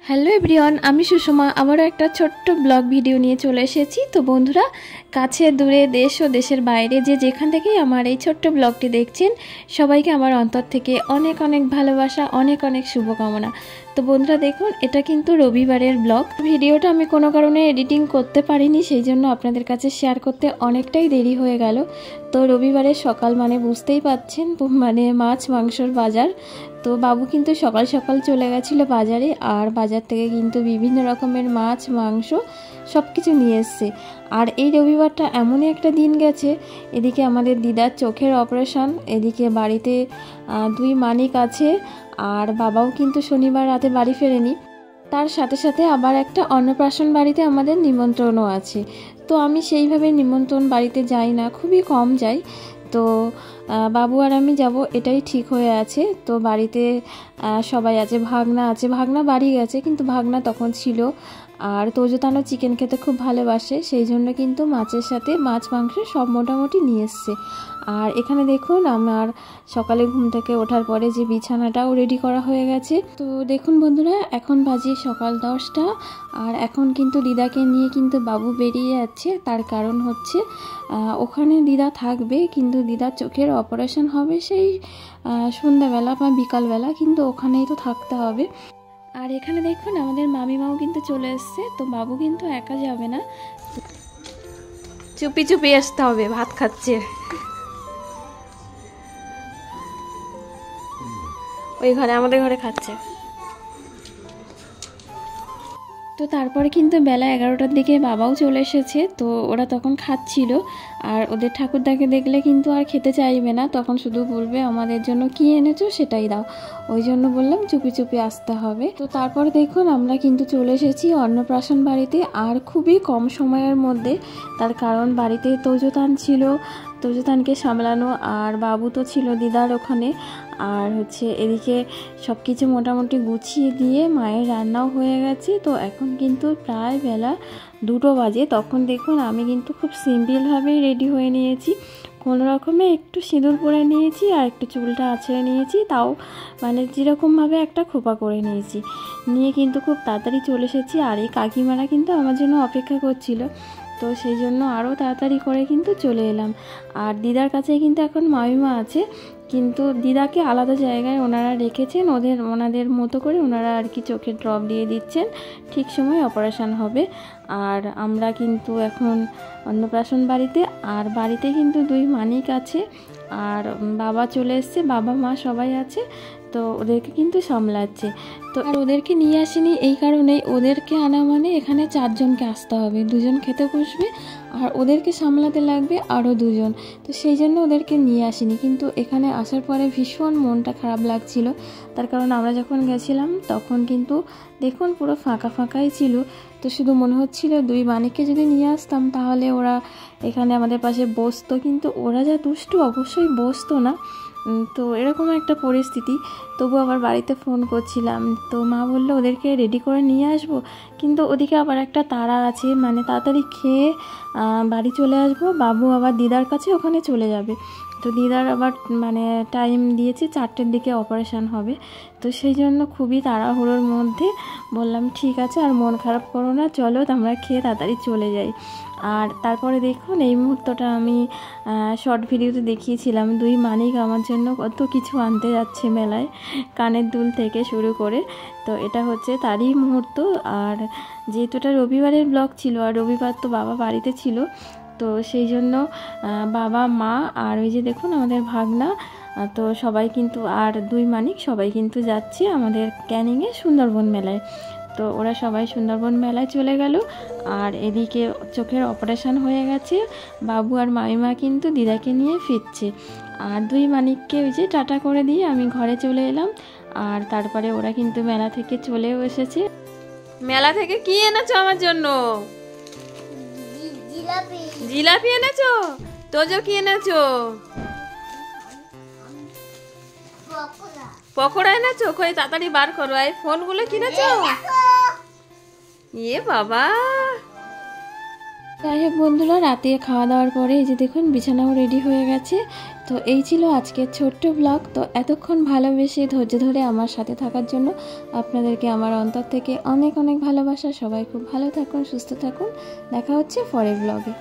Hello everyone, আমি সুষমা আবারও একটা ছোট্ট ব্লগ ভিডিও নিয়ে চলে এসেছি। তো বন্ধুরা, কাছে দূরে দেশ ও দেশের বাইরে যে যেখান থেকেই আমার এই ছোট্ট ব্লগটি দেখছেন, সবাইকে আমার অন্তর থেকে অনেক অনেক ভালোবাসা, অনেক অনেক শুভকামনা। তো বন্ধুরা দেখুন, এটা কিন্তু রবিবারের ব্লগ। ভিডিওটা আমি কোনো কারণে এডিটিং করতে পারিনি, সেই জন্য আপনাদের কাছে শেয়ার করতে অনেকটাই দেরি হয়ে গেল। তো রবিবারের সকাল মানে বুঝতেই পাচ্ছেন, মানে মাছ মাংসর বাজার। তো বাবু কিন্তু সকাল সকাল চলে গেছিলো বাজারে, আর বাজার থেকে কিন্তু বিভিন্ন রকমের মাছ মাংস সব কিছু নিয়ে এসছে। আর এই রবিবারটা এমনই একটা দিন গেছে, এদিকে আমাদের দিদার চোখের অপারেশন, এদিকে বাড়িতে দুই মানিক আছে, আর বাবাও কিন্তু শনিবার রাতে বাড়ি ফেরেনি। তার সাথে সাথে আবার একটা অন্নপ্রাশন বাড়িতে আমাদের নিমন্ত্রণও আছে। তো আমি সেইভাবে নিমন্ত্রণ বাড়িতে যাই না, খুবই কম যাই। তো বাবু আর আমি যাব এটাই ঠিক হয়ে আছে। তো বাড়িতে সবাই আছে, ভাগনা আছে, ভাগনা বাড়ি গেছে, কিন্তু ভাগনা তখন ছিল। আর তোজোতানো চিকেন খেতে খুব ভালোবাসে, সেই জন্য কিন্তু মাছের সাথে মাছ মাংস সব মোটামুটি নিয়ে এসছে। আর এখানে দেখুন, আমার সকালে ঘুম থেকে ওঠার পরে যে বিছানাটাও রেডি করা হয়ে গেছে। তো দেখুন বন্ধুরা, এখন বাজে সকাল 10টা, আর এখন কিন্তু দিদাকে নিয়ে কিন্তু বাবু বেরিয়ে যাচ্ছে। তার কারণ হচ্ছে ওখানে দিদা থাকবে, কিন্তু দিদার চোখের অপারেশন হবে সেই সন্ধ্যাবেলা বা বিকালবেলা, কিন্তু ওখানেই তো থাকতে হবে। আর এখানে দেখুন, আমাদের মামিমাও কিন্তু চলে এসছে। তো বাবু কিন্তু একা যাবে না, চুপি চুপি আসতে হবে, ভাত খাচ্ছে। ওই ঘরে, আমাদের ঘরে খাচ্ছে। তো তারপরে কিন্তু বেলা 11টার দিকে বাবাও চলে এসেছে। তো ওরা তখন খাচ্ছিল, আর ওদের ঠাকুরদাকে দেখলে কিন্তু আর খেতে চাইবে না, তখন শুধু বলবে আমাদের জন্য কি এনেছো সেটাই দাও। ওই জন্য বললাম চুপি চুপি আসতে হবে। তো তারপরে দেখুন, আমরা কিন্তু চলে এসেছি অন্নপ্রাশন বাড়িতে, আর খুবই কম সময়ের মধ্যে। তার কারণ বাড়িতে তোজোতান ছিল, তোজোতানকে সামলানো, আর বাবু তো ছিল দিদার ওখানে। আর হচ্ছে এদিকে সব কিছু মোটামুটি গুছিয়ে দিয়ে মায়ের রান্নাও হয়ে গেছে। তো এখন কিন্তু প্রায় বেলা 2টো বাজে। তখন দেখুন, আমি কিন্তু খুব সিম্পলভাবেই রেডি হয়ে নিয়েছি, কোনো রকমে একটু সিঁদুর পরে নিয়েছি, আর একটু চুলটা আঁচড়ে নিয়েছি, তাও মানে যেরকমভাবে একটা খোপা করে নিয়েছি, নিয়ে কিন্তু খুব তাড়াতাড়ি চলে এসেছি। আর এই কাকিমারা কিন্তু আমার জন্য অপেক্ষা করছিল, তো সেই জন্য আরও তাড়াতাড়ি করে কিন্তু চলে এলাম। আর দিদার কাছে কিন্তু এখন মামিমা আছে, কিন্তু দিদাকে আলাদা জায়গায় ওনারা রেখেছেন, ওনাদের মতো করে ওনারা আর কি চোখে ড্রপ দিয়ে দিচ্ছেন, ঠিক সময় অপারেশন হবে। আর আমরা কিন্তু এখন অন্নপ্রাশন বাড়িতে, আর বাড়িতে কিন্তু দুই মানিক আছে, আর বাবা চলে এসছে, বাবা মা সবাই আছে। তো ওদেরকে কিন্তু সামলাচ্ছে। তো আর ওদেরকে নিয়ে আসিনি এই কারণেই, ওদেরকে আনা মানে এখানে 4জনকে আসতে হবে, 2জন খেতে বসবে, আর ওদেরকে সামলাতে লাগবে আরও 2জন। তো সেই জন্য ওদেরকে নিয়ে আসিনি। কিন্তু এখানে আসার পরে ভীষণ মনটা খারাপ লাগছিল, তার কারণ আমরা যখন গেছিলাম তখন কিন্তু দেখুন পুরো ফাঁকা ফাঁকাই ছিল। তো শুধু মনে হচ্ছিল দুই মানিককে যদি নিয়ে আসতাম তাহলে ওরা এখানে আমাদের পাশে বসতো, কিন্তু ওরা যা দুষ্টু, অবশ্যই বসতো না। তো এরকম একটা পরিস্থিতি। তবু আবার বাড়িতে ফোন করছিলাম, তো মা বললো ওদেরকে রেডি করে নিয়ে আসবো, কিন্তু ওদিকে আবার একটা তাড়া আছে, মানে তাড়াতাড়ি খেয়ে বাড়ি চলে আসবো, বাবু আবার দিদার কাছে ওখানে চলে যাবে। তো দিদার আবার মানে টাইম দিয়েছে 4টের দিকে অপারেশন হবে। তো সেই জন্য খুবই তাড়াহুড়োর মধ্যে বললাম ঠিক আছে, আর মন খারাপ করো না, চলো আমরা খেয়ে তাড়াতাড়ি চলে যাই। আর তারপরে দেখুন, এই মুহূর্তটা আমি শর্ট ভিডিওতে দেখিয়েছিলাম, দুই মানিক আমার জন্য কত কিছু আনতে যাচ্ছে মেলায়, কানের দুল থেকে শুরু করে। তো এটা হচ্ছে তারই মুহূর্ত। আর যেহেতু এটা রবিবারের ব্লগ ছিল, আর রবিবার তো বাবা বাড়িতে ছিল, তো সেই জন্য বাবা মা আর ওই যে দেখুন আমাদের ভাগনা, তো সবাই কিন্তু, আর দুই মানিক সবাই কিন্তু যাচ্ছে আমাদের ক্যানিংয়ে সুন্দরবন মেলায়। তো ওরা সবাই সুন্দরবন মেলায় চলে গেল। আর এদিকে চোখের অপারেশন হয়ে গেছে, বাবু আর মামিমা কিন্তু দিদাকে নিয়ে ফিরছে। আর দুই মানিককে ওই যে টাটা করে দিয়ে আমি ঘরে চলে এলাম। আর তারপরে ওরা কিন্তু মেলা থেকে চলেও এসেছে। মেলা থেকে কি এনেছো আমার জন্য? জিলাপি এনেছো? তোজো কি এনেছো? পকোড়া এনেছো? কই তাড়াতাড়ি বার করো, এই ফোনগুলো কিনেছো? ইয়ে বাবা, যাই হোক বন্ধুরা, রাতে খাওয়া দাওয়ার পরে এই যে দেখুন বিছানাও রেডি হয়ে গেছে। তো এই ছিল আজকের ছোট্ট ব্লগ। তো এতক্ষণ ভালোবেসে ধৈর্য ধরে আমার সাথে থাকার জন্য আপনাদেরকে আমার অন্তর থেকে অনেক অনেক ভালোবাসা। সবাই খুব ভালো থাকুন, সুস্থ থাকুন। দেখা হচ্ছে পরের ব্লগে।